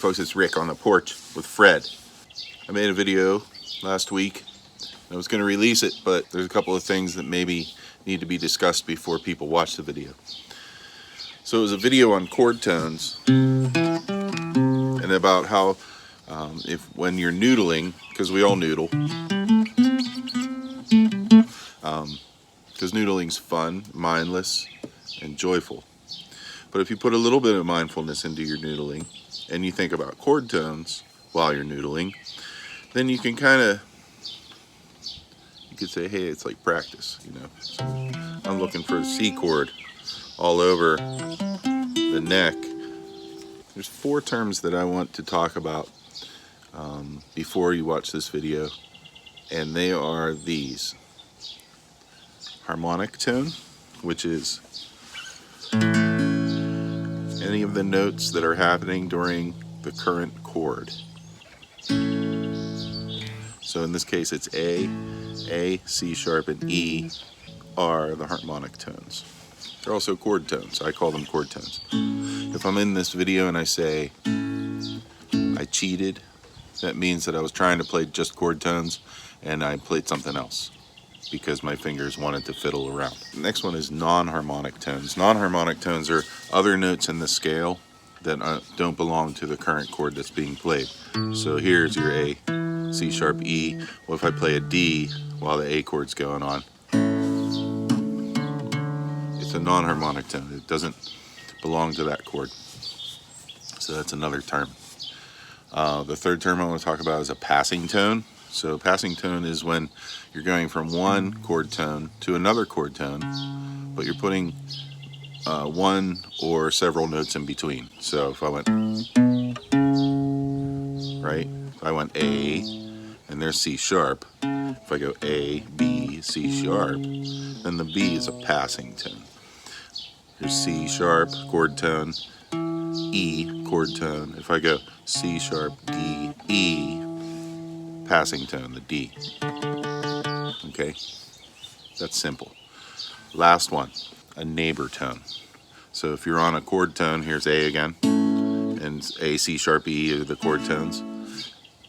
folks, it's Rick on the porch with Fred. I made a video last week. I was going to release it, but there's a couple of things that maybe need to be discussed before people watch the video. So it was a video on chord tones and about how when you're noodling, because we all noodle, because noodling's fun, mindless, and joyful. But if you put a little bit of mindfulness into your noodling and you think about chord tones while you're noodling, then you can you could say, hey, it's like practice, you know. So I'm looking for a C chord all over the neck. There's 4 terms that I want to talk about before you watch this video, and they are these. Harmonic tone, which is any of the notes that are happening during the current chord. So in this case it's A, C sharp, and E are the harmonic tones. They're also chord tones. I call them chord tones. If I'm in this video and I say I cheated, that means that I was trying to play just chord tones and I played something else because my fingers wanted to fiddle around. The next one is non-harmonic tones. Non-harmonic tones are other notes in the scale that don't belong to the current chord that's being played. So here's your A, C sharp, E. Well, if I play a D while the A chord's going on, it's a non-harmonic tone. It doesn't belong to that chord. So that's another term. The third term I want to talk about is a passing tone. So passing tone is when you're going from one chord tone to another chord tone, but you're putting one or several notes in between. So if I went, right? If I went A, and there's C sharp. If I go A, B, C sharp, then the B is a passing tone. Here's C sharp, chord tone, E, chord tone. If I go C sharp, D, E, passing tone, the D. Okay, that's simple. Last one, a neighbor tone. So if you're on a chord tone, here's A again, and A, C sharp, E are the chord tones,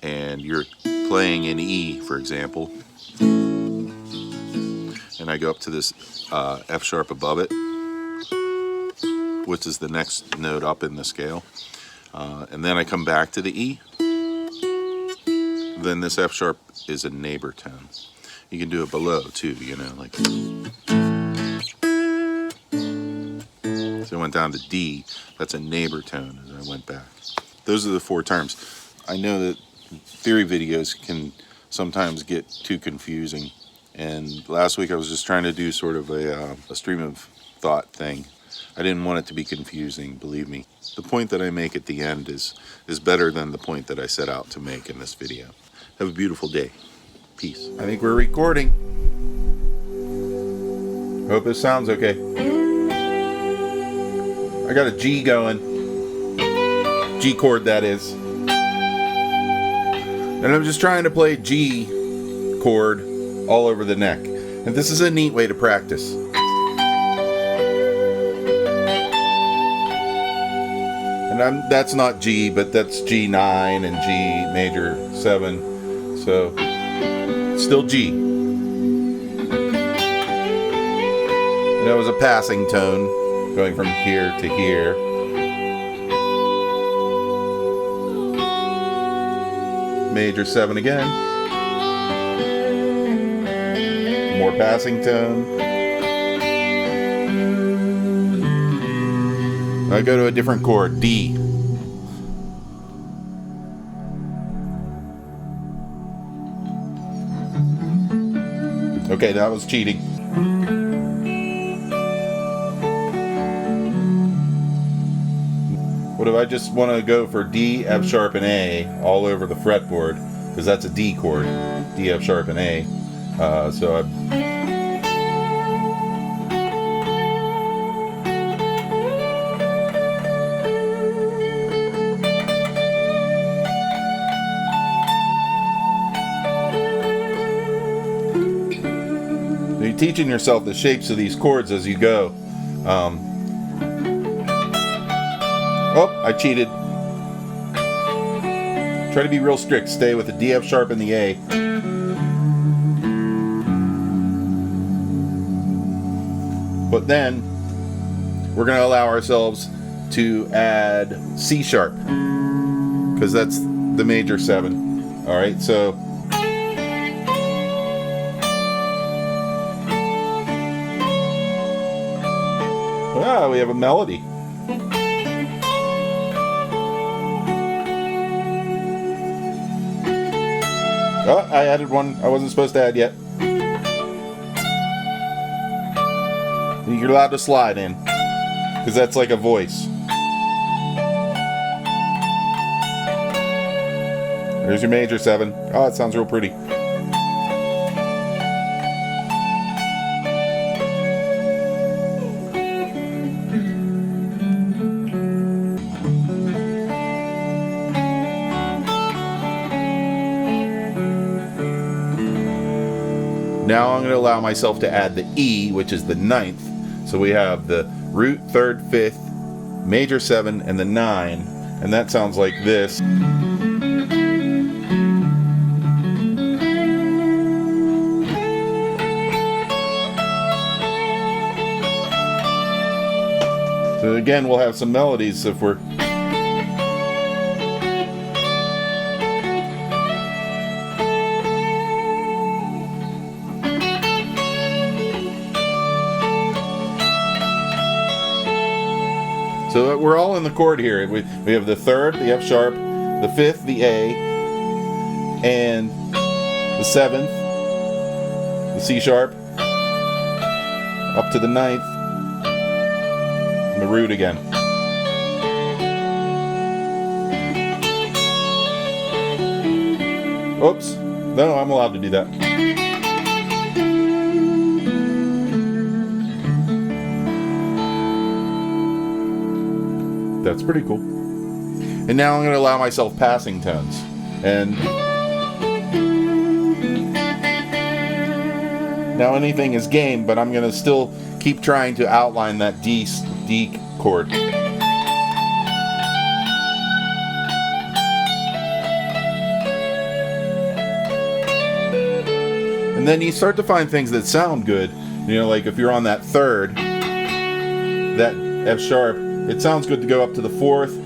and you're playing in E, for example, and I go up to this F sharp above it, which is the next note up in the scale, and then I come back to the E, then this F sharp is a neighbor tone. You can do it below too, you know, like. So I went down to D, that's a neighbor tone as I went back. Those are the 4 terms. I know that theory videos can sometimes get too confusing, and last week I was just trying to do sort of a stream of thought thing. I didn't want it to be confusing, believe me. The point that I make at the end is better than the point that I set out to make in this video. Have a beautiful day. Peace. I think we're recording. Hope this sounds okay. I got a G going. G chord, that is. And I'm just trying to play G chord all over the neck. And this is a neat way to practice. And that's not G, but that's G9 and G major 7. So, still G. And that was a passing tone, going from here to here. Major 7 again. More passing tone. I go to a different chord, D. Okay, that was cheating. What if I just want to go for D, F sharp, and A all over the fretboard, because that's a D chord, D, F sharp, and A. So I. You're teaching yourself the shapes of these chords as you go. Oh, I cheated. Try to be real strict. Stay with the D, F sharp, and the A. But then we're going to allow ourselves to add C sharp, because that's the major 7. All right, so we have a melody. Oh, I added one I wasn't supposed to add yet. You're allowed to slide in, because that's like a voice. There's your major 7. Oh, it sounds real pretty. Now I'm going to allow myself to add the E, which is the 9th. So we have the root, 3rd, 5th, major 7, and the 9. And that sounds like this. So again, we'll have some melodies if we're... So we're all in the chord here. We have the 3rd, the F sharp, the 5th, the A, and the 7th, the C sharp, up to the 9th, and the root again. Oops. No, I'm allowed to do that. That's pretty cool. And now I'm going to allow myself passing tones. And now anything is game, but I'm going to still keep trying to outline that D chord. And then you start to find things that sound good. You know, like if you're on that 3rd, that F sharp, it sounds good to go up to the 4th,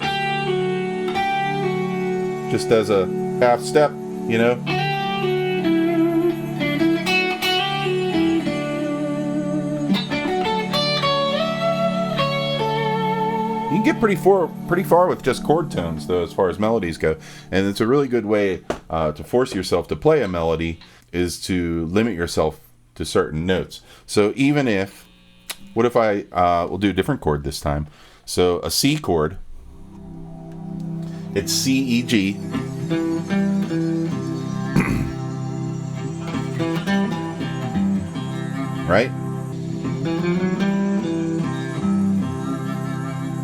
just as a half step, you know. You can get pretty far with just chord tones, though, as far as melodies go. And it's a really good way to force yourself to play a melody, is to limit yourself to certain notes. So even if, what if I will do a different chord this time? So a C chord, it's C, E, G. Right?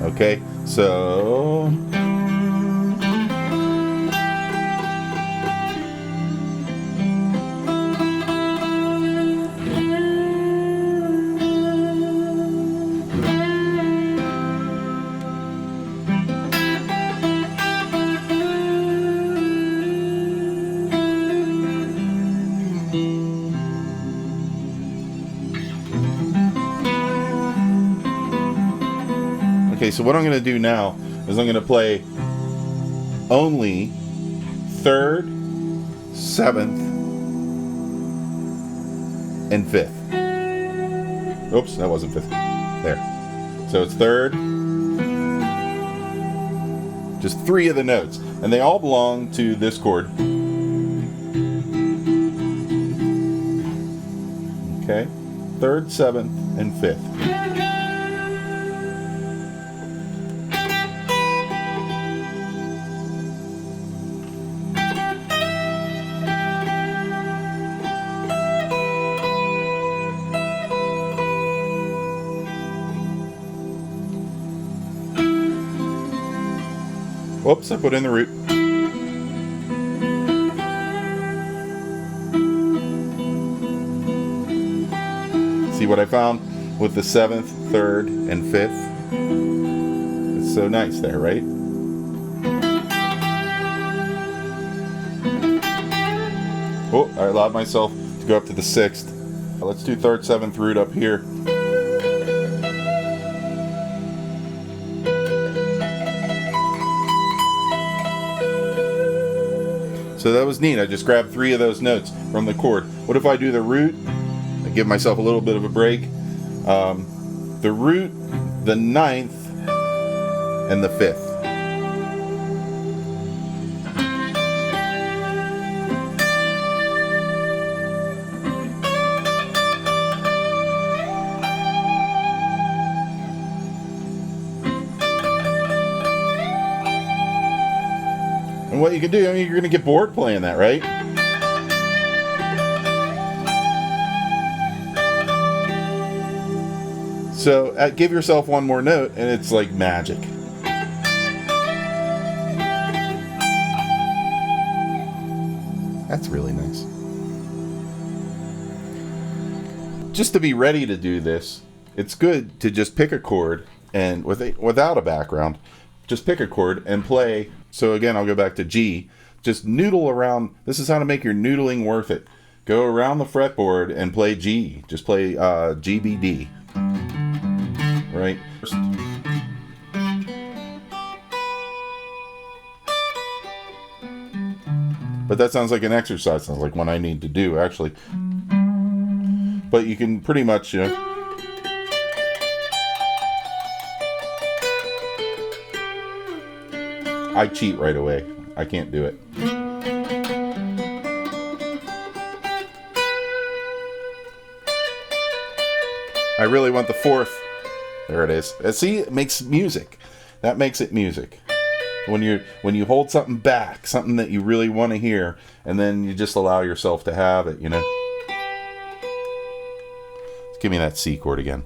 Okay, so... Okay, so what I'm going to do now is I'm going to play only 3rd, 7th, and 5th. Oops, that wasn't 5th. There. So it's 3rd. Just 3 of the notes. And they all belong to this chord. Okay. 3rd, 7th, and 5th. Whoops, I put in the root. See what I found with the 7th, 3rd, and 5th? It's so nice there, right? Oh, I allowed myself to go up to the 6th. Let's do 3rd, 7th root up here. So that was neat. I just grabbed 3 of those notes from the chord. What if I do the root? I give myself a little bit of a break. The root, the 9th, and the 5th. And what you can do, I mean, you're going to get bored playing that, right? So give yourself one more note, and it's like magic. That's really nice. Just to be ready to do this, it's good to just pick a chord, and without a background, just pick a chord and play. So again, I'll go back to G. Just noodle around. This is how to make your noodling worth it. Go around the fretboard and play G. Just play GBD. Right? But that sounds like an exercise. Sounds like one I need to do, actually. But you can pretty much... I cheat right away. I can't do it. I really want the 4th. There it is. See, it makes music. That makes it music. When you hold something back, something that you really want to hear, and then you just allow yourself to have it, you know. Let's give me that C chord again.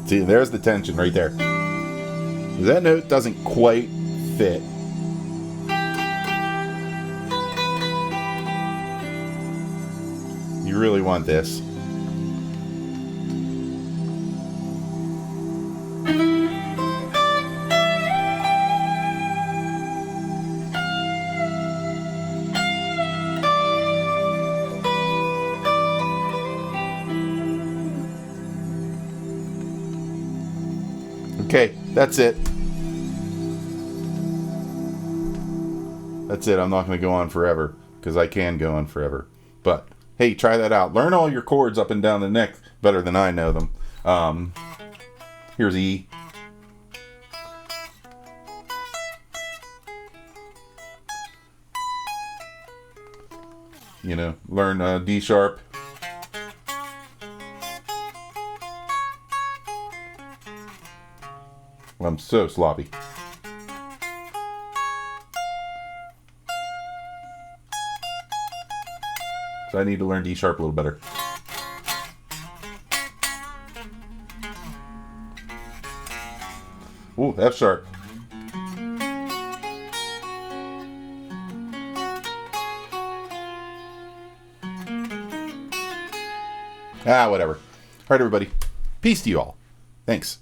See, there's the tension right there. That note doesn't quite fit. You really want this. Okay, that's it. That's it. I'm not going to go on forever because I can go on forever. But hey, try that out. Learn all your chords up and down the neck better than I know them. Here's E. You know, learn D sharp. I'm so sloppy. So I need to learn D sharp a little better. Ooh, F sharp. Whatever. All right, everybody. Peace to you all. Thanks.